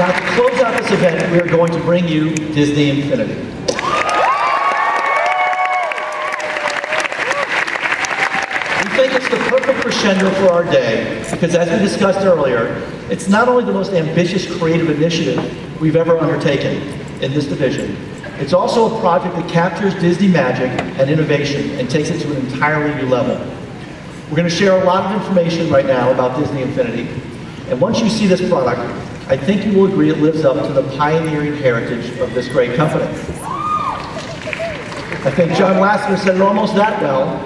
Now, to close out this event, we are going to bring you Disney Infinity. We think it's the perfect crescendo for our day because, as we discussed earlier, it's not only the most ambitious creative initiative we've ever undertaken in this division, it's also a project that captures Disney magic and innovation and takes it to an entirely new level. We're going to share a lot of information right now about Disney Infinity, and once you see this product, I think you will agree it lives up to the pioneering heritage of this great company. I think John Lasseter said it almost that well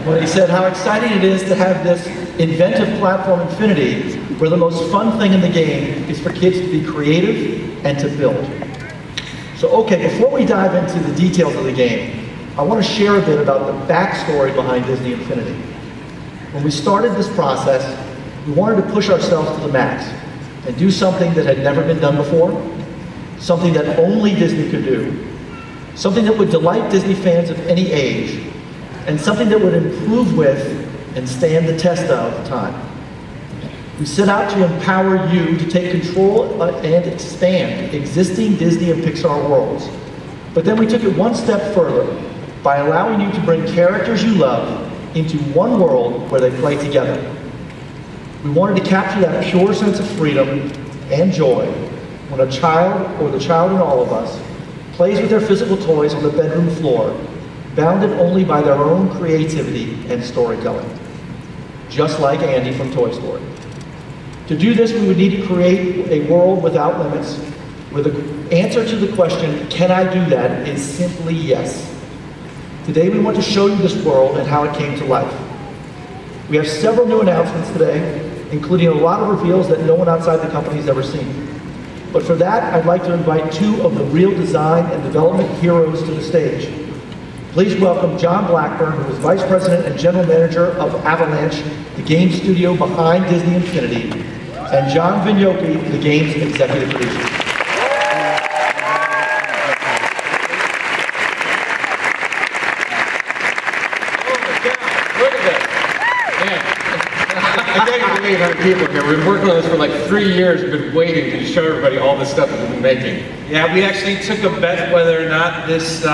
when he said how exciting it is to have this inventive platform Infinity, where the most fun thing in the game is for kids to be creative and to build. So okay, before we dive into the details of the game, I want to share a bit about the backstory behind Disney Infinity. When we started this process, we wanted to push ourselves to the max and do something that had never been done before, something that only Disney could do, something that would delight Disney fans of any age, and something that would improve with and stand the test of time. We set out to empower you to take control and expand existing Disney and Pixar worlds. But then we took it one step further by allowing you to bring characters you love into one world where they play together. We wanted to capture that pure sense of freedom and joy when a child, or the child in all of us, plays with their physical toys on the bedroom floor, bounded only by their own creativity and storytelling. Just like Andy from Toy Story. To do this, we would need to create a world without limits, where the answer to the question, can I do that, is simply yes. Today we want to show you this world and how it came to life. We have several new announcements today, including a lot of reveals that no one outside the company has ever seen. But for that, I'd like to invite two of the real design and development heroes to the stage. Please welcome John Blackburn, who is Vice President and General Manager of Avalanche, the game studio behind Disney Infinity, and John Vignocchi, the game's executive producer. I can't even believe how many people here. We've been working on this for like 3 years. We've been waiting to show everybody all this stuff that we've been making. Yeah, we actually took a bet whether or not this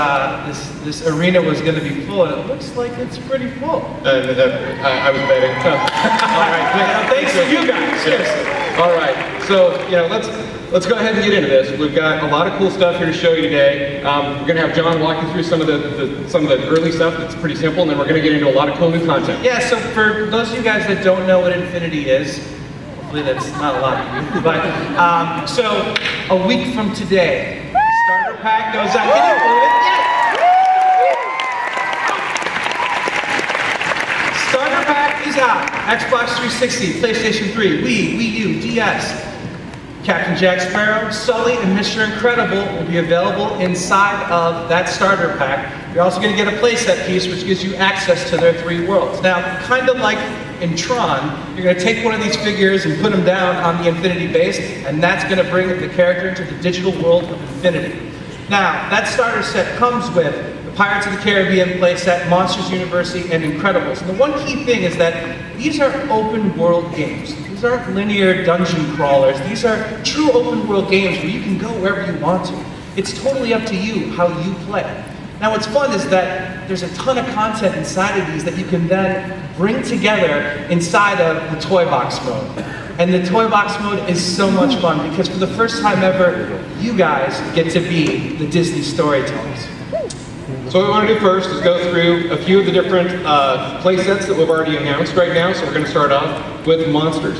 arena was going to be full, and it looks like it's pretty full. I was betting. All right, thanks to you guys. Seriously. All right, so let's go ahead and get into this. We've got a lot of cool stuff here to show you today. We're going to have John walk you through some of the early stuff that's pretty simple, and then we're going to get into a lot of cool new content. Yeah, so for those of you guys that don't know what Infinity is, hopefully that's not a lot of you, but so a week from today, starter pack goes out. Can you believe it? Yeah. Starter pack is out. Xbox 360, PlayStation 3, Wii, Wii U, DS. Captain Jack Sparrow, Sully, and Mr. Incredible will be available inside of that starter pack. You're also going to get a playset piece, which gives you access to their 3 worlds. Now, kind of like in Tron, you're going to take one of these figures and put them down on the Infinity base, and that's going to bring the character into the digital world of Infinity. Now, that starter set comes with the Pirates of the Caribbean playset, Monsters University, and Incredibles. And the one key thing is that these are open world games. These aren't linear dungeon crawlers. These are true open world games where you can go wherever you want to. It's totally up to you how you play. Now what's fun is that there's a ton of content inside of these that you can then bring together inside of the Toy Box mode. And the Toy Box mode is so much fun because for the first time ever, you guys get to be the Disney storytellers. So what we want to do first is go through a few of the different play sets that we've already announced right now. So we're going to start off with Monsters.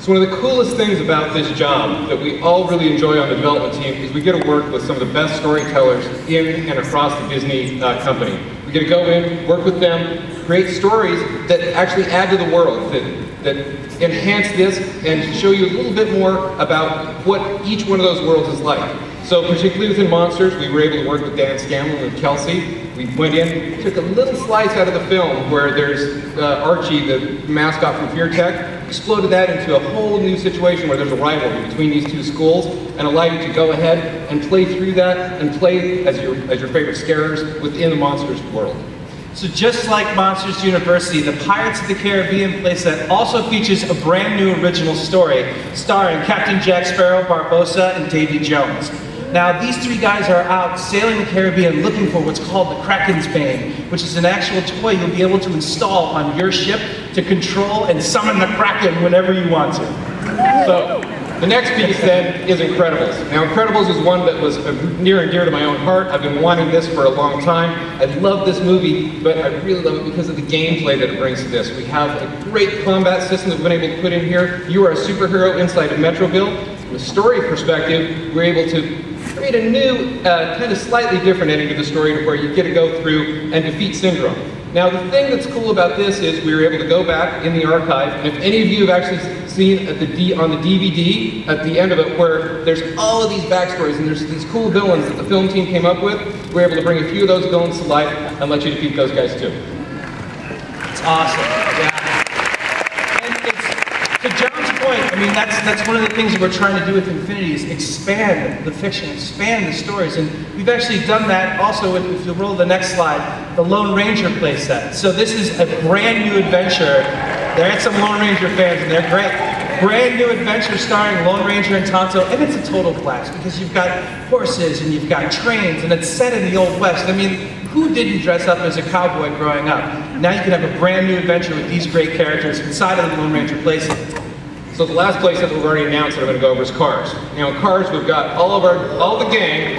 So one of the coolest things about this job that we all really enjoy on the development team is we get to work with some of the best storytellers in and across the Disney company. We get to go in, work with them, create stories that actually add to the world, that enhance this and show you a little bit more about what each one of those worlds is like. So particularly within Monsters, we were able to work with Dan Scanlon and Kelsey. We went in, took a little slice out of the film where there's Archie, the mascot from Fear Tech, exploded that into a whole new situation where there's a rivalry between these 2 schools and allow you to go ahead and play through that and play as your favorite scarers within the Monsters world. So just like Monsters University, the Pirates of the Caribbean playset also features a brand new original story starring Captain Jack Sparrow, Barbossa, and Davy Jones. Now, these three guys are out sailing the Caribbean looking for what's called the Kraken's Bane, which is an actual toy you'll be able to install on your ship to control and summon the Kraken whenever you want to. So, the next piece then is Incredibles. Now, Incredibles is one that was near and dear to my own heart. I've been wanting this for a long time. I love this movie, but I really love it because of the gameplay that it brings to this. We have a great combat system that we've been able to put in here. You are a superhero inside of Metroville. From a story perspective, we're able to create a new, kind of slightly different ending to the story to where you get to go through and defeat Syndrome. Now, the thing that's cool about this is we were able to go back in the archive, and if any of you have actually seen on the DVD at the end of it where there's all of these backstories and there's these cool villains that the film team came up with, we're able to bring a few of those villains to life and let you defeat those guys too. It's awesome. Yeah. And it's, to John's point, I mean, that's one of the things that we're trying to do with Infinity is expand the fiction, expand the stories. And we've actually done that also with, if you roll the next slide, the Lone Ranger playset. So this is a brand new adventure. There are some Lone Ranger fans and they're great. Brand new adventure starring Lone Ranger and Tonto, and it's a total blast because you've got horses and you've got trains and it's set in the Old West. I mean, who didn't dress up as a cowboy growing up? Now you can have a brand new adventure with these great characters inside of the Lone Ranger playset. So the last place that we've already announced that I'm going to go over is Cars. Now in Cars, we've got all the gang,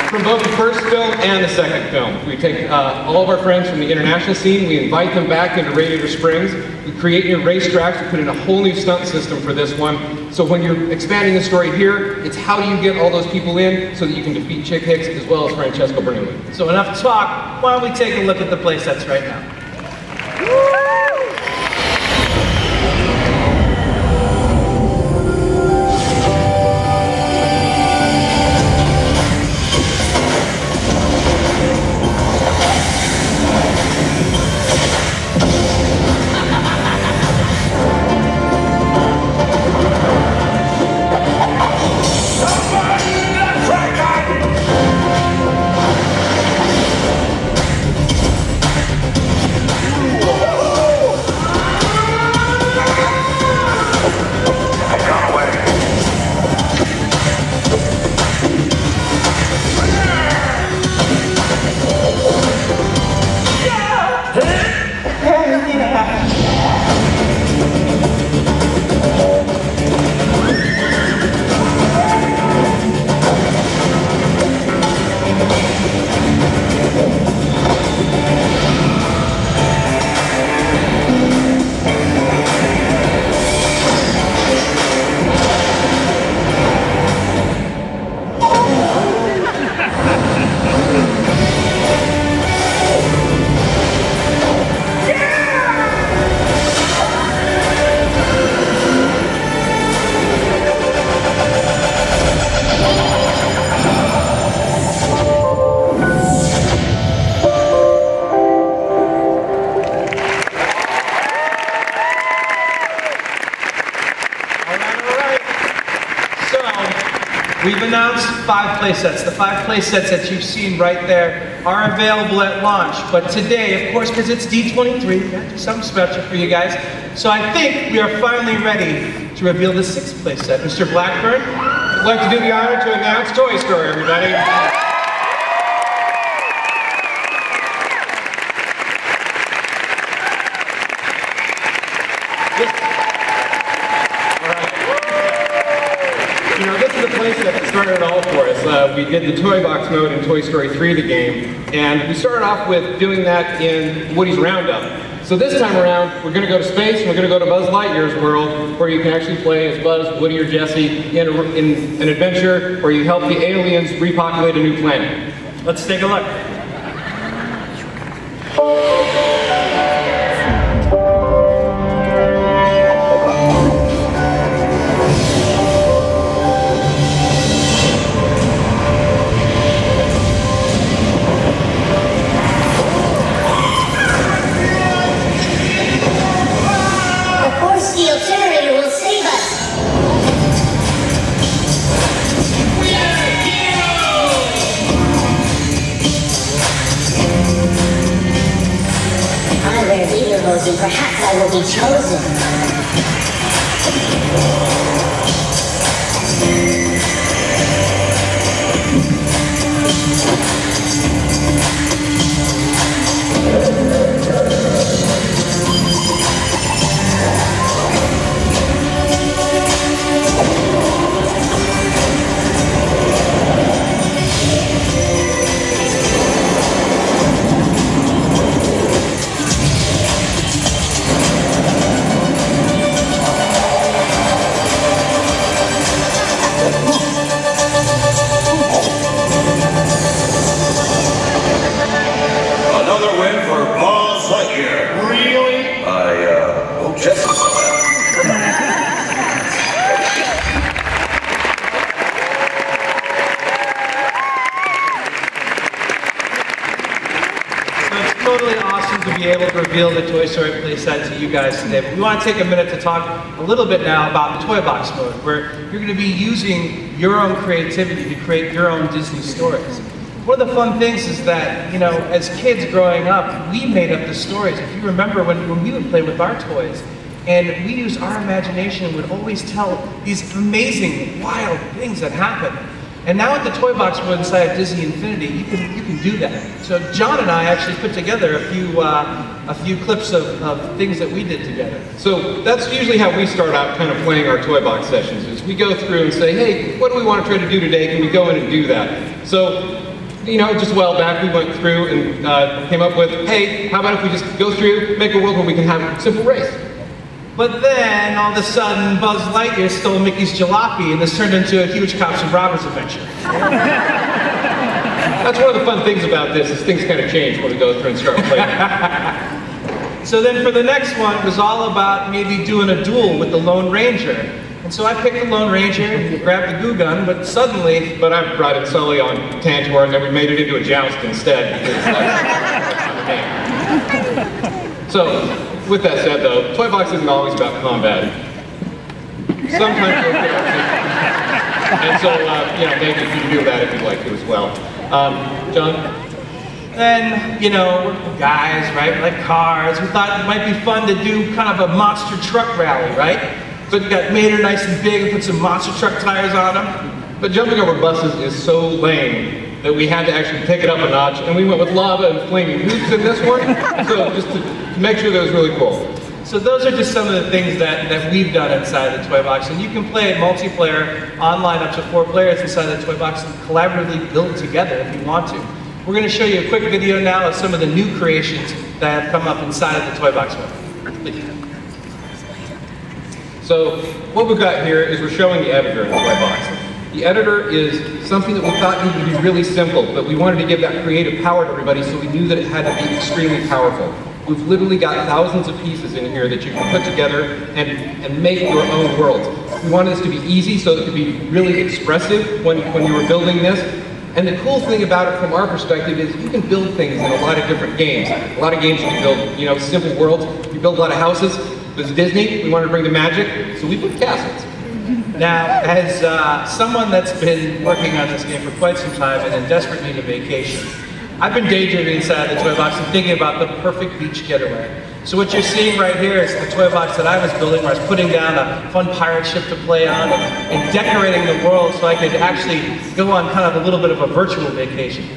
from both the first film and the second film. We take all of our friends from the international scene, we invite them back into Radiator Springs, we create new racetracks, we put in a whole new stunt system for this one. So when you're expanding the story here, it's how do you get all those people in so that you can defeat Chick Hicks as well as Francesco Bernouilli. So enough talk, why don't we take a look at the playsets right now. We've announced 5 playsets. The 5 playsets that you've seen right there are available at launch. But today, of course, because it's D23, we have to do something special for you guys. So I think we are finally ready to reveal the 6th playset. Mr. Blackburn, I'd like to do the honor to announce Toy Story, everybody. You know, this is the playset that started it all for us. We did the Toy Box mode in Toy Story 3, the game, and we started off with doing that in Woody's Roundup. So this time around, we're going to go to space, and we're going to go to Buzz Lightyear's world, where you can actually play as Buzz, Woody, or Jessie in an adventure where you help the aliens repopulate a new planet. let's take a look. chosen, perhaps I will be chosen. Totally awesome to be able to reveal the Toy Story playset to you guys today. But we want to take a minute to talk a little bit now about the Toy Box mode, where you're going to be using your own creativity to create your own Disney stories. One of the fun things is that, you know, as kids growing up, we made up the stories. If you remember when we would play with our toys, and we used our imagination and would always tell these amazing, wild things that happen. And now with the Toy Box mode inside of Disney Infinity, you can do that. So John and I actually put together a few clips of things that we did together. So that's usually how we start out kind of playing our Toy Box sessions, is we go through and say, hey, what do we want to try to do today? Can we go in and do that? So, you know, just a while back we went through and came up with, hey, how about if we just go through, make a world where we can have a simple race? But then, all of a sudden, Buzz Lightyear stole Mickey's jalopy, and this turned into a huge Cops and Robbers adventure. That's one of the fun things about this, is things kind of change when we go through and start playing. So then for the next one, it was all about maybe doing a duel with the Lone Ranger. And so I picked the Lone Ranger, grabbed the goo gun, but suddenly... But I brought in Sully on Tantor, and then we made it into a joust instead, because that's the game. So, with that said, though, Toy Box isn't always about combat. Sometimes you'll get and so, you know, maybe you can do that if you'd like to as well. John? Then, you know, we're guys, right? We like cars. We thought it might be fun to do kind of a monster truck rally, right? So we got made her nice and big and put some monster truck tires on them. But jumping over buses is so lame that we had to actually take it up a notch, and we went with lava and flaming hoops in this one, so just to make sure that was really cool. So those are just some of the things that we've done inside the Toy Box, and you can play it multiplayer, online up to 4 players inside the Toy Box and collaboratively build together if you want to. We're going to show you a quick video now of some of the new creations that have come up inside of the Toy Box mode. So what we've got here is we're showing the editor in the Toy Box. The editor is something that we thought needed to be really simple, but we wanted to give that creative power to everybody, so we knew that it had to be extremely powerful. We've literally got thousands of pieces in here that you can put together and make your own worlds. We wanted this to be easy so that it could be really expressive when you were building this. And the cool thing about it from our perspective is you can build things in a lot of different games. A lot of games you can build, you know, simple worlds. You build a lot of houses. With Disney, we wanted to bring the magic, so we put castles. Now, as someone that's been working on this game for quite some time and in desperate need of vacation, I've been daydreaming inside the Toy Box and thinking about the perfect beach getaway. So what you're seeing right here is the Toy Box that I was building, where I was putting down a fun pirate ship to play on and decorating the world so I could actually go on kind of a little bit of a virtual vacation.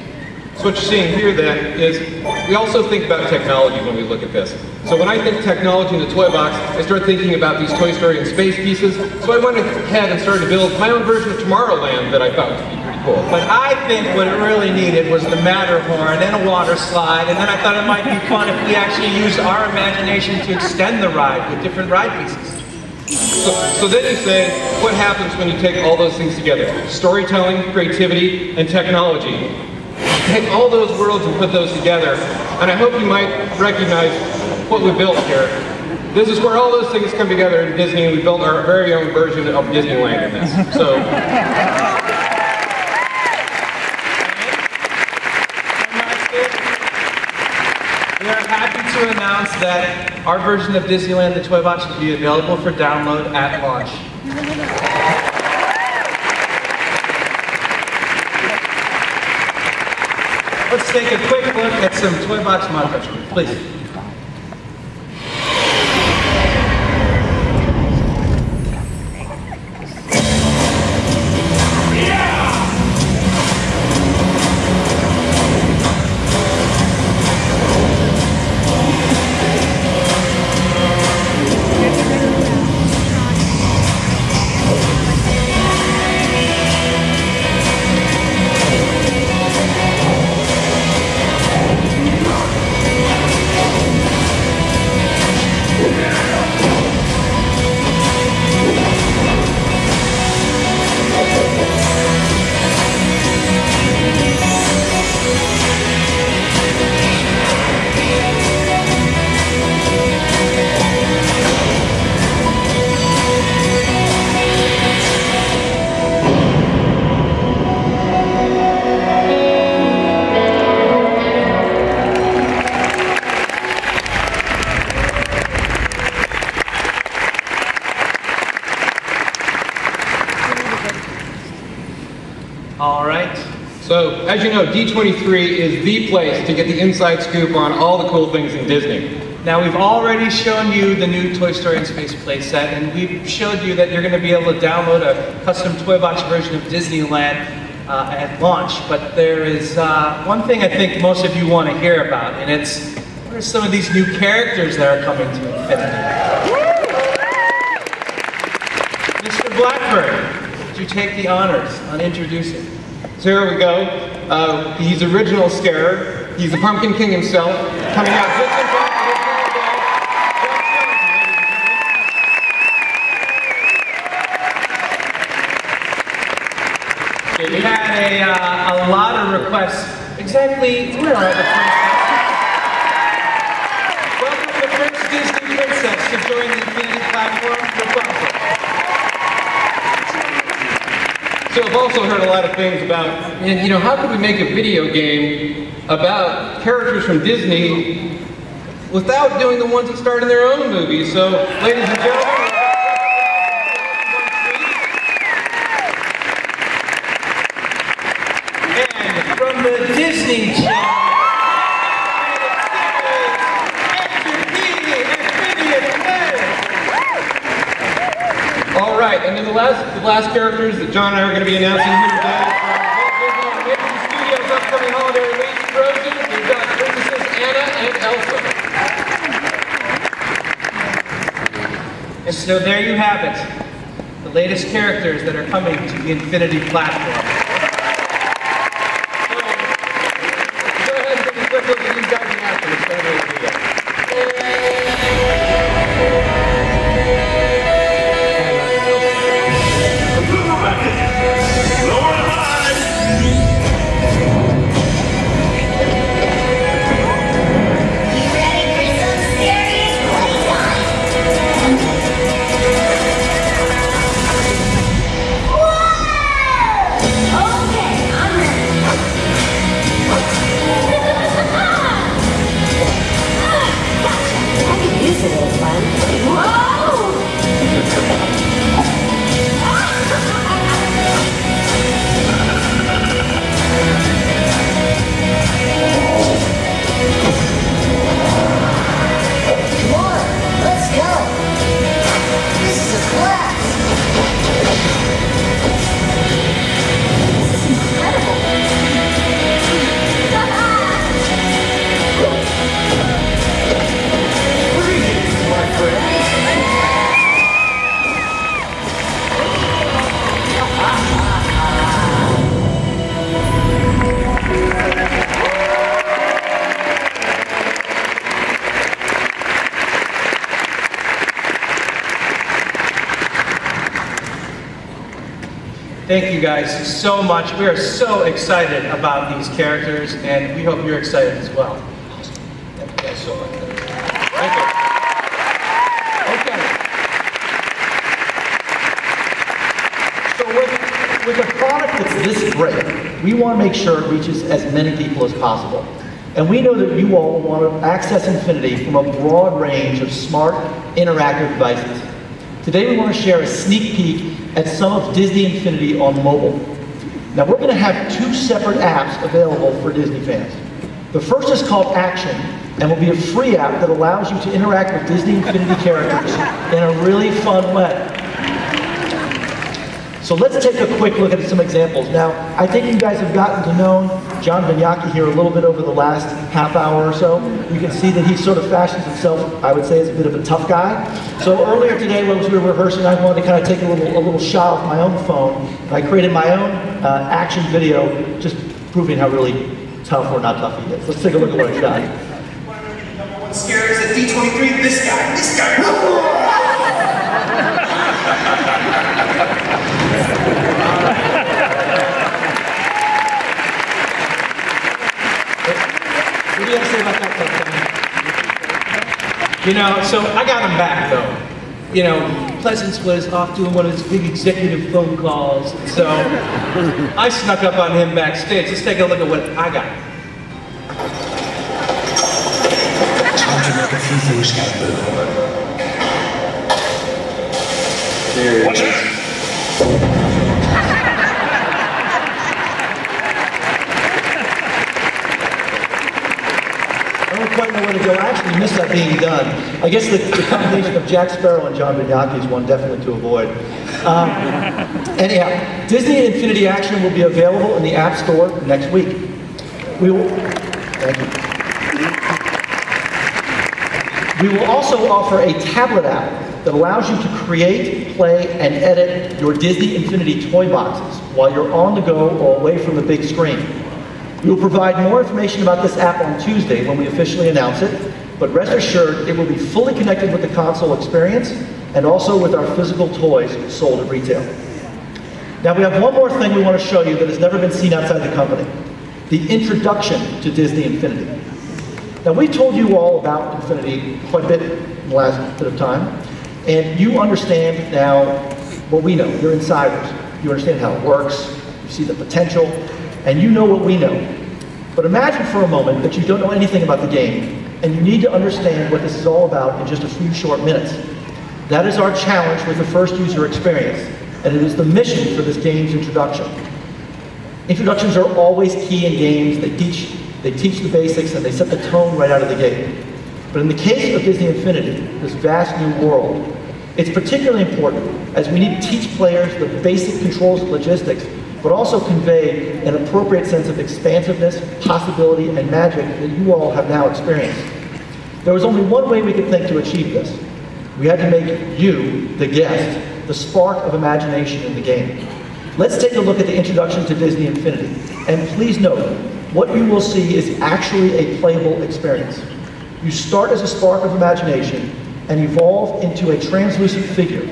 So what you're seeing here then is we also think about technology when we look at this. So when I think technology in the Toy Box, I start thinking about these Toy Story and space pieces. So I went ahead and started to build my own version of Tomorrowland that I thought would be pretty cool. But I think what it really needed was the Matterhorn and a water slide, and then I thought it might be fun if we actually used our imagination to extend the ride with different ride pieces. So then you say, what happens when you take all those things together? Storytelling, creativity, and technology. Take all those worlds and put those together, and I hope you might recognize what we built here. This is where all those things come together in Disney, and we built our very own version of Disneyland in this. So. We are happy to announce that our version of Disneyland, the Toy Box, will be available for download at launch. Let's take a quick look at some Toy Box montage, please. So, as you know, D23 is the place to get the inside scoop on all the cool things in Disney. Now, we've already shown you the new Toy Story in Space playset, and we've showed you that you're going to be able to download a custom toy box version of Disneyland at launch. But there is one thing I think most of you want to hear about, and it's what are some of these new characters that are coming to Infinity? Mr. Blackbird, would you take the honors on introducing? So here we go. He's original Scarer. He's the Pumpkin King himself, coming out just in time. We had a lot of requests. Exactly, where are the princesses? Welcome the first Disney princess to join the Infinity platform, Rapunzel. So I've also heard a lot of things about, and you know, how could we make a video game about characters from Disney without doing the ones that starred in their own movies? So, ladies and gentlemen, and from the Disney Channel, all right, and then the last characters that John and I are going to be announcing here today from Walt Disney Animation Studios' upcoming holiday release, Frozen. We've got Princesses Anna and Elsa. And so there you have it, the latest characters that are coming to the Infinity platform. So, go ahead and take a quick look at these guys in action. Let's start with the video. Thank you guys so much. We are so excited about these characters, and we hope you're excited as well. Thank you guys so much. Thank you. Okay. So with a product that's this great, we want to make sure it reaches as many people as possible. And we know that you all want to access Infinity from a broad range of smart, interactive devices. Today we want to share a sneak peek at some of Disney Infinity on mobile. Now we're going to have two separate apps available for Disney fans. The first is called Action, and will be a free app that allows you to interact with Disney Infinity characters in a really fun way. So let's take a quick look at some examples. Now, I think you guys have gotten to know John Vignacchi here a little bit over the last half hour or so. You can see that he sort of fashions himself, I would say, as a bit of a tough guy. So earlier today, when we were rehearsing, I wanted to kind of take a little shot with my own phone. I created my own action video, just proving how really tough or not tough he is. Let's take a look at what I shot. Number one scare is at D23, this guy. What do you have to say about that? You know, so I got him back though. You know, Pleasance was off doing one of his big executive phone calls, so I snuck up on him backstage. Let's take a look at what I got. Time to make a few things happen. Watch it! I don't quite know where to go. I actually missed that being done. I guess the combination of Jack Sparrow and John Vignacchi is one definitely to avoid. Anyhow, Disney Infinity Action will be available in the App Store next week. Thank you. We will also offer a tablet app that allows you to create, play, and edit your Disney Infinity toy boxes while you're on the go or away from the big screen. We will provide more information about this app on Tuesday when we officially announce it, but rest assured it will be fully connected with the console experience and also with our physical toys sold at retail. Now we have one more thing we want to show you that has never been seen outside the company, the introduction to Disney Infinity. Now we've told you all about Infinity quite a bit in the last bit of time, and you understand now what we know. You're insiders. You understand how it works, you see the potential, and you know what we know. But imagine for a moment that you don't know anything about the game, and you need to understand what this is all about in just a few short minutes. That is our challenge with the first user experience, and it is the mission for this game's introduction. Introductions are always key in games. They teach the basics and they set the tone right out of the gate. But in the case of Disney Infinity, this vast new world, it's particularly important as we need to teach players the basic controls and logistics, but also convey an appropriate sense of expansiveness, possibility, and magic that you all have now experienced. There was only one way we could think to achieve this. We had to make you, the guest, the spark of imagination in the game. Let's take a look at the introduction to Disney Infinity. And please note, what you will see is actually a playable experience. You start as a spark of imagination and evolve into a translucent figure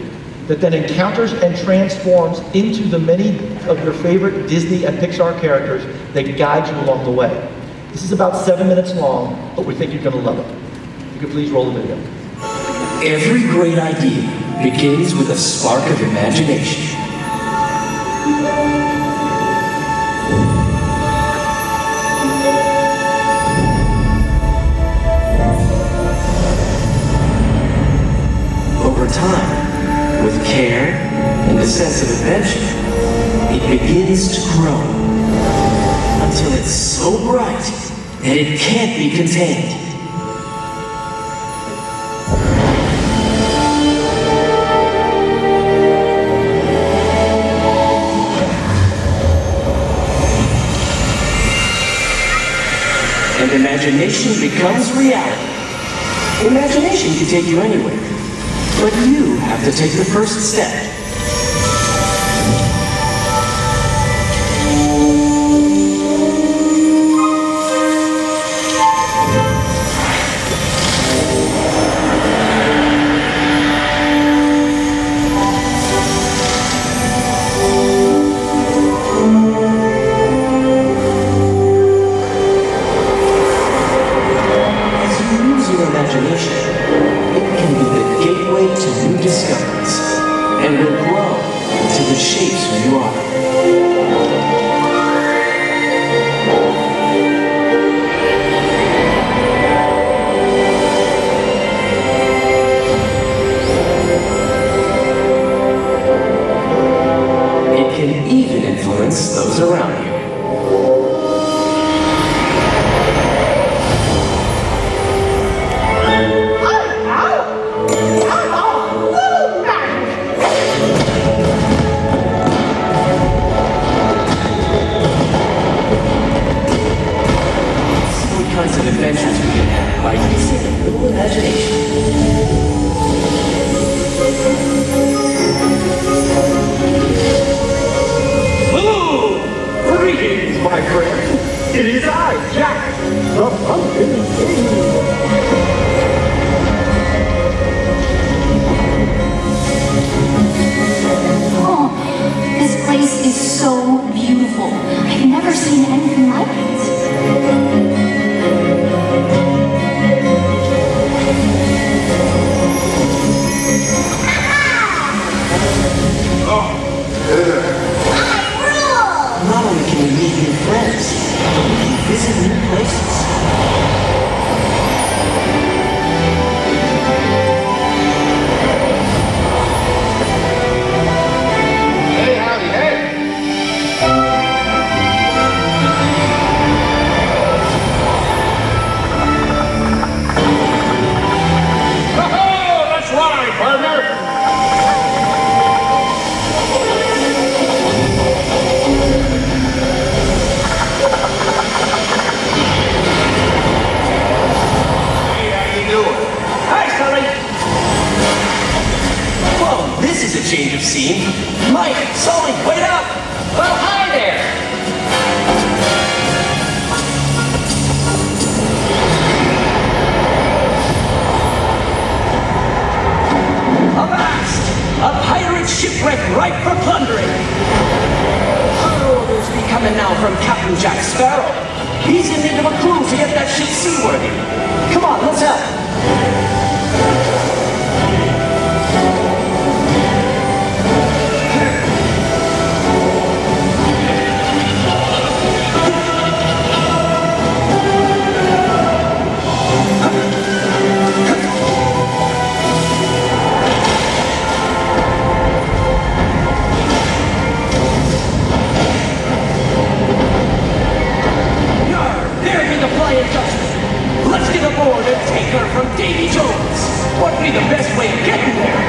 that then encounters and transforms into the many of your favorite Disney and Pixar characters that guide you along the way. This is about 7 minutes long, but we think you're going to love it. You can please roll the video. Every great idea begins with a spark of imagination. Over time, with care and a sense of adventure, it begins to grow until it's so bright that it can't be contained. And imagination becomes reality. Imagination can take you anywhere, but you have to take the first step. Those around you. See what kinds of adventures we can have by using a little imagination. Greetings, my friend. It is I, Jack, the Pumpkin King. Oh, this place is so beautiful. I've never seen anything like it. Not only can we meet new friends, but we can visit new places. Hey, howdy, hey! change of scene. Mike, Sully, wait up! Well, hi there! Avast! A pirate shipwreck ripe for plundering! Other orders be coming now from Captain Jack Sparrow. He's in need of a crew to get that ship seaworthy. Come on, let's help. Let's get aboard and take her from Davy Jones. What would be the best way of getting there?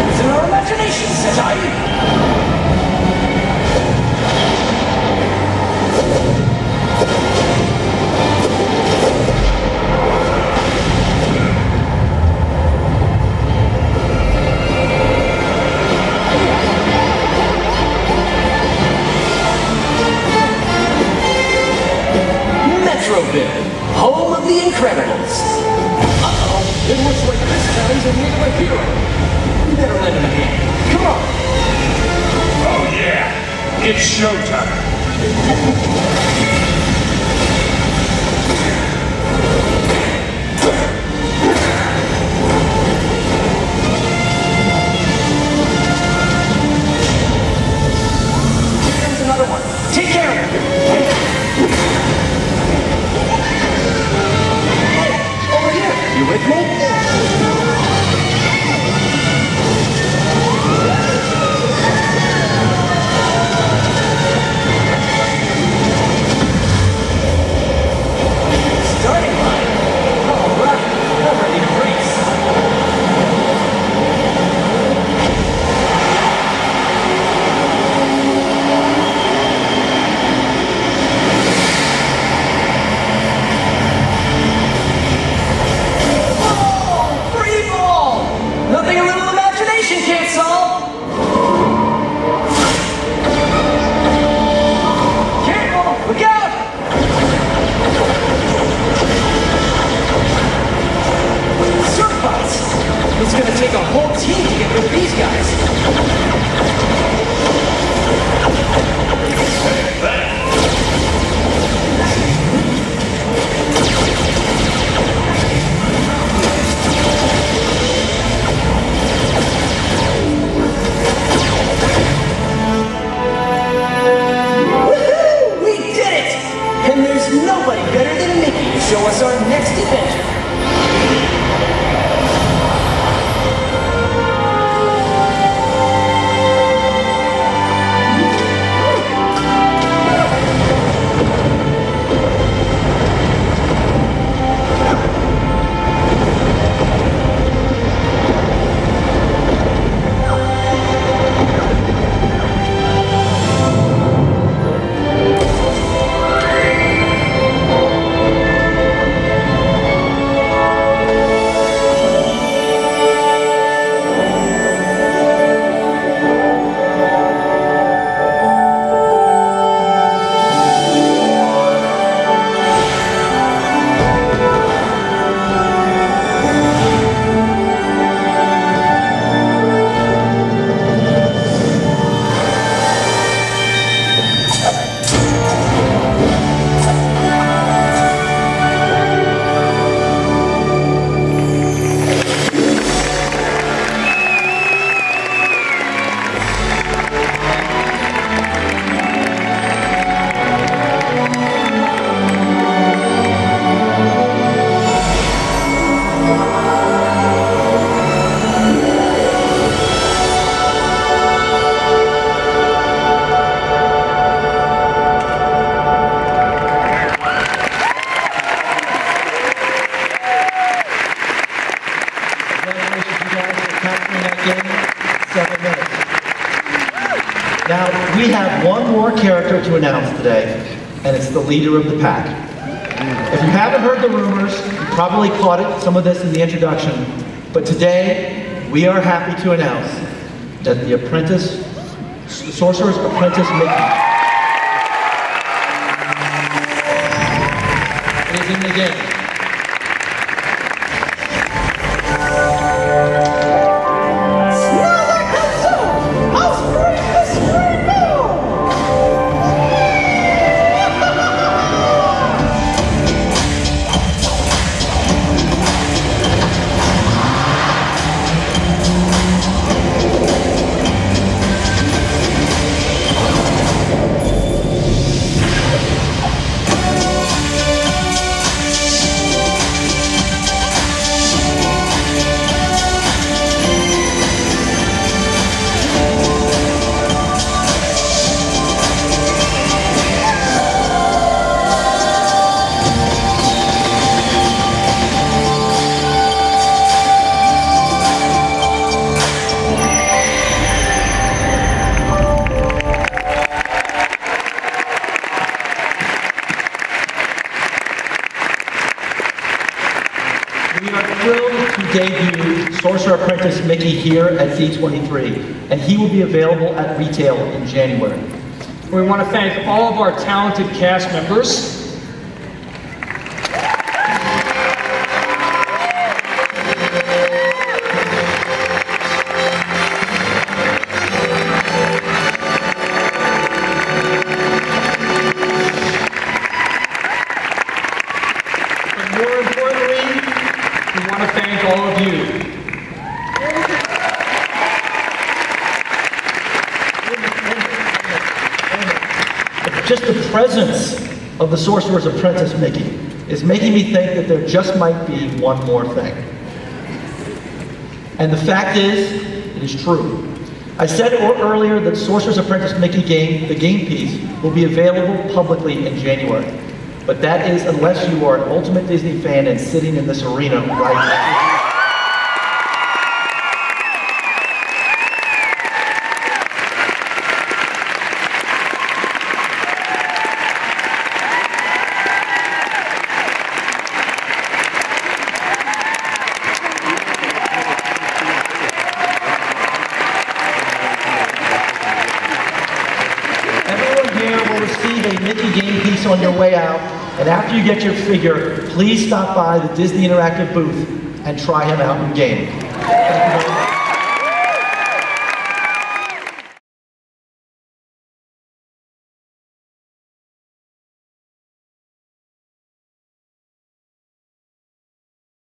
It's in our imagination, says I. Metroville, home of the Incredibles. Uh-oh, it looks like this town's in need of a hero. You better let him in. Come on. Oh yeah, it's showtime. Here's another one. Take care of him. You with me? Starting line. All right, I'm ready to race. Nothing a little imagination can't solve! Careful! Look out! Surf bots! It's gonna take a whole team to get rid of these guys. And there's nobody better than Mickey to show us our next adventure. Now, we have one more character to announce today, and it's the leader of the pack. If you haven't heard the rumors, you probably caught some of this in the introduction, but today, we are happy to announce at the Sorcerer's Apprentice Mickey. It is in the game. We are thrilled to debut Sorcerer Apprentice Mickey here at D23, and he will be available at retail in January. We want to thank all of our talented cast members. But more importantly, we want to thank all of you. Just the presence of the Sorcerer's Apprentice Mickey is making me think that there just might be one more thing. And the fact is, it is true. I said earlier that Sorcerer's Apprentice Mickey game, the game piece, will be available publicly in January. But that is unless you are an ultimate Disney fan and sitting in this arena right now. Receive a Mickey game piece on your way out, and after you get your figure, please stop by the Disney Interactive booth and try him out in game. Thank you very much.